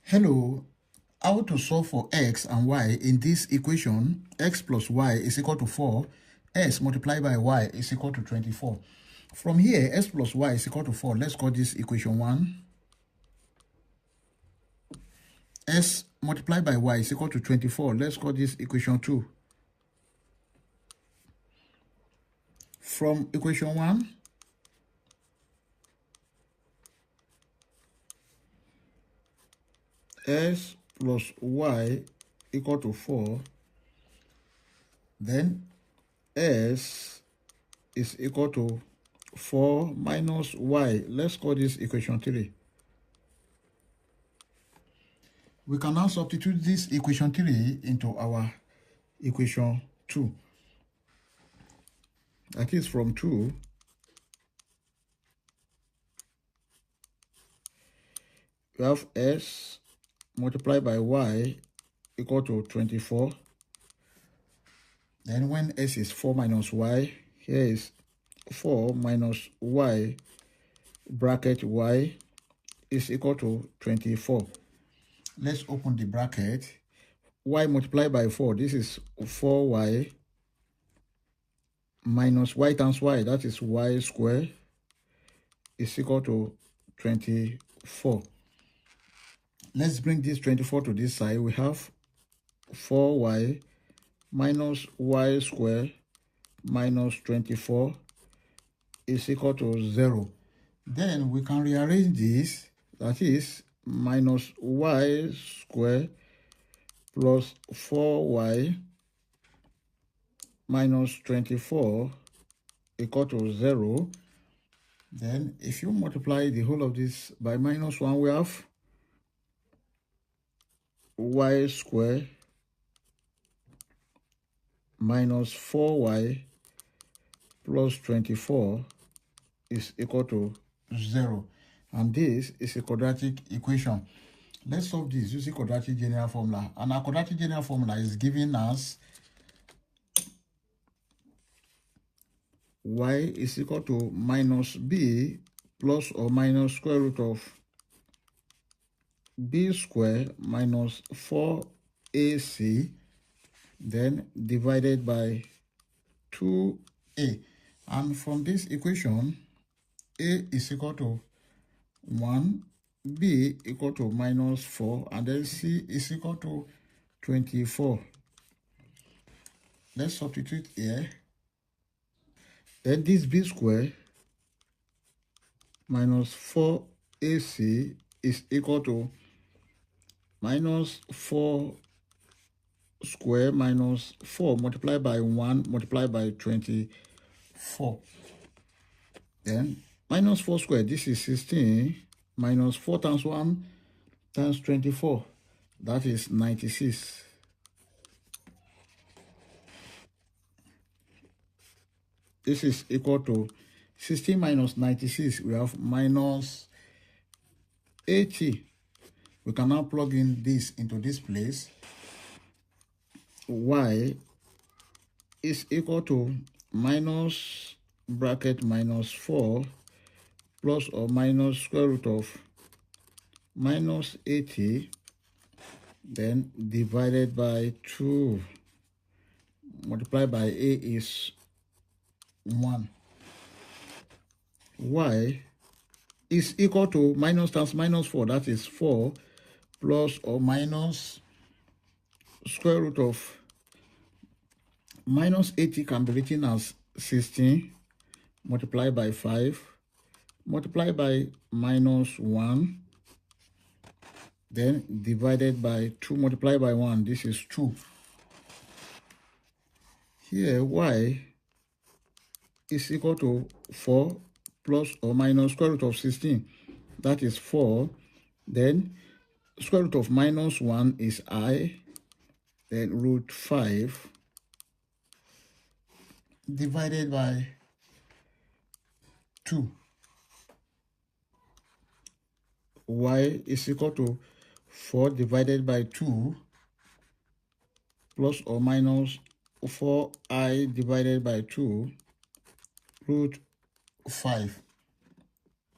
Hello, how to solve for x and y in this equation? X plus y is equal to 4. S multiplied by y is equal to 24. From here, x plus y is equal to 4. Let's call this equation 1. S multiplied by y is equal to 24. Let's call this equation 2. From equation 1, s plus y equal to 4, then s is equal to 4 minus y. Let's call this equation 3. We can now substitute this equation 3 into our equation 2. That is, from 2, we have s multiplied by y equal to 24. Then when s is 4 minus y, here is 4 minus y bracket y is equal to 24. Let's open the bracket. Y multiplied by 4, this is 4y minus y times y, that is y squared, is equal to 24. Let's bring this 24 to this side. We have 4y minus y squared minus 24 is equal to 0. Then we can rearrange this, that is minus y squared plus 4y minus 24 equal to 0. Then if you multiply the whole of this by minus 1, we have y squared minus 4y plus 24 is equal to 0. And this is a quadratic equation. Let's solve this using quadratic general formula. And our quadratic general formula is giving us y is equal to minus b plus or minus square root of b squared minus 4ac, then divided by 2a. And from this equation, a is equal to 1, b equal to minus 4, and then c is equal to 24. Let's substitute here. Then this b squared minus 4ac is equal to minus 4 square minus 4 multiplied by 1 multiplied by 24. Then minus 4 squared, this is 16, minus 4 times 1 times 24, that is 96. This is equal to 16 minus 96, we have minus 80. We can now plug in this into this place. Y is equal to minus bracket minus 4 plus or minus square root of minus 80, then divided by 2, multiplied by a is 1. Y is equal to minus times minus 4, that is 4, plus or minus square root of minus 80 can be written as 16 multiplied by 5 multiplied by minus 1, then divided by 2 multiplied by 1, this is 2. Here y is equal to 4 plus or minus square root of 16, that is 4, then square root of minus 1 is I, then root 5 divided by 2. Y is equal to 4 divided by 2 plus or minus 4i divided by 2 root 5.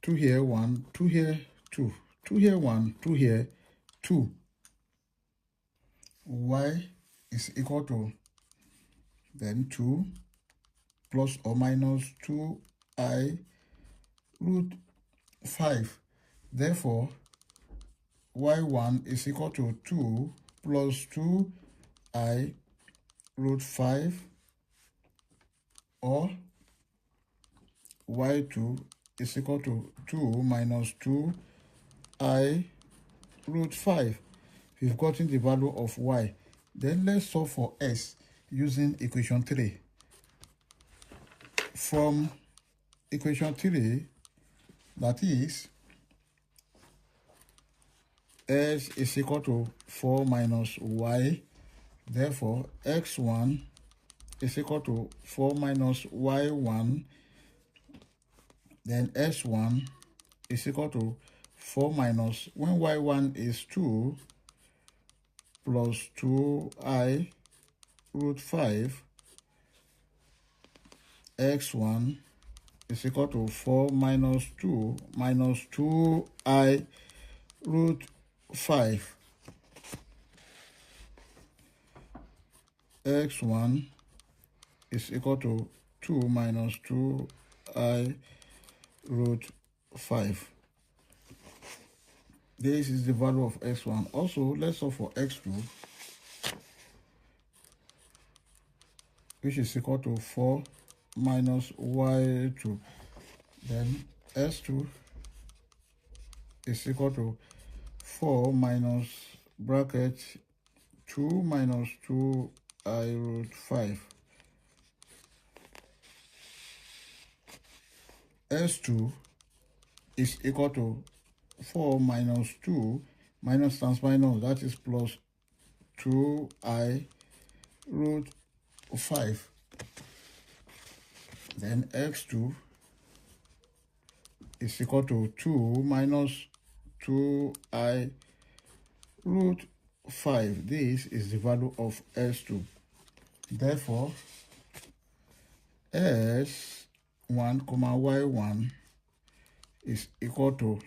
2 here, 1, 2 here, 2, 2 here, 1, 2 here, 2. Y is equal to then 2 plus or minus 2I root 5. Therefore, y1 is equal to 2 plus 2I root 5, or y2 is equal to 2 minus 2I root 5. We've gotten the value of y. Then let's solve for s using equation 3. From equation 3, that is, s is equal to 4 minus y. Therefore, x1 is equal to 4 minus y1. Then s1 is equal to 4 minus, when y1 is 2, plus 2I root 5, x1 is equal to 4 minus 2 minus 2I root 5. x1 is equal to 2 minus 2I root 5. This is the value of x1. Also, let's solve for x2, which is equal to 4 minus y2. Then s2 is equal to 4 minus bracket 2 minus 2I root 5. s2 is equal to 4 minus 2, minus times minus, that is plus 2I root 5. Then x2 is equal to 2 minus 2I root 5. This is the value of s2. Therefore, s1, y1 is equal to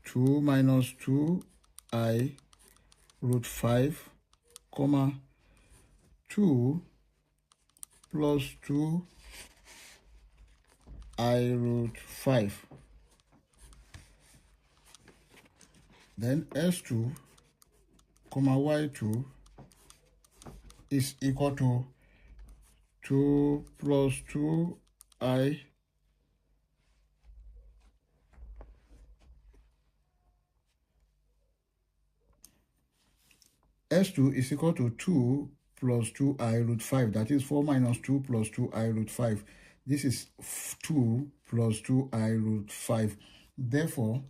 2 minus 2I root 5, 2 plus 2I root 5. Then s2, y2 is equal to 2 plus 2I s2 is equal to 2 plus 2I root 5. That is 4 minus 2 plus 2I root 5. This is 2 plus 2I root 5. Therefore,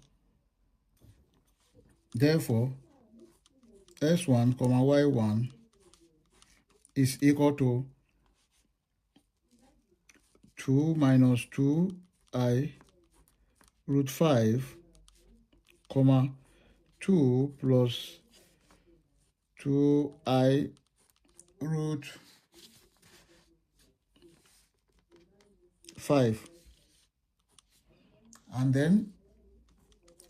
s1, y1 is equal to 2 minus 2I root 5, 2 plus 2I root 5. And then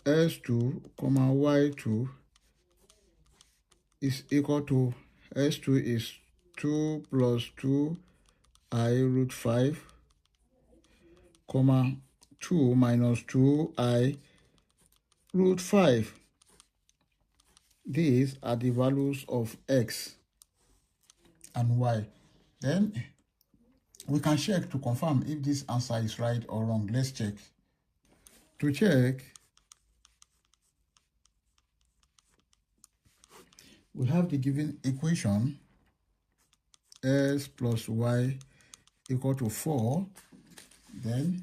s2, y2 is equal to, s2 is 2 plus 2I root 5, 2 minus 2I root 5. These are the values of x and y. Then we can check to confirm if this answer is right or wrong. Let's check. To check, we have the given equation, s plus y equal to 4. Then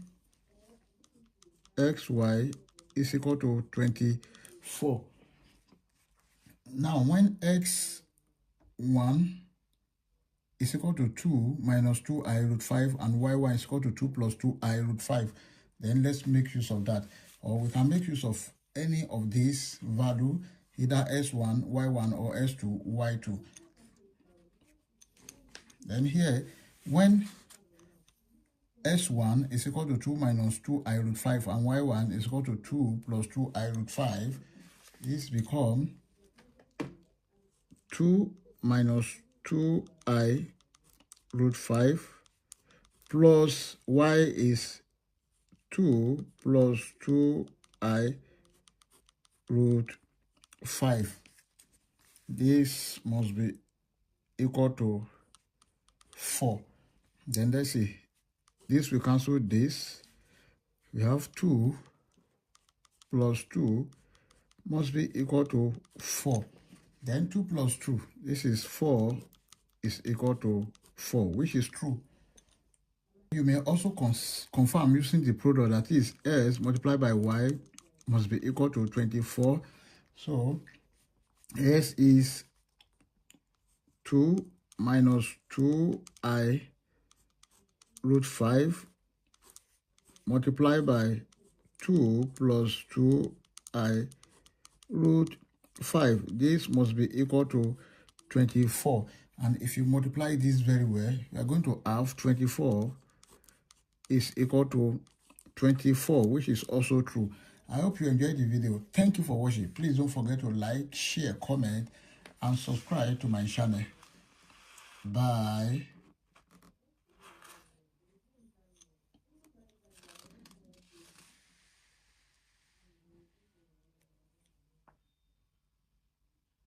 xy is equal to 24. Now, when x1 is equal to 2 minus 2I root 5 and y1 is equal to 2 plus 2I root 5, then let's make use of that. Or we can make use of any of these value, either s1, y1, or s2, y2. Then here, when S1 is equal to 2 minus 2i root 5, and Y1 is equal to 2 plus 2i root 5. This becomes 2 minus 2i root 5 plus y is 2 plus 2i root 5. This must be equal to 4. Then let's see. This will cancel this. We have 2 plus 2 must be equal to 4. Then 2 plus 2, this is 4, is equal to 4, which is true. You may also confirm using the product, that is S multiplied by Y must be equal to 24. So S is 2 minus 2i root 5 multiplied by 2 plus 2i root 5. This must be equal to 24. And if you multiply this very well, you are going to have 24 is equal to 24, which is also true. I hope you enjoyed the video. Thank you for watching. Please don't forget to like, share, comment, and subscribe to my channel. Bye.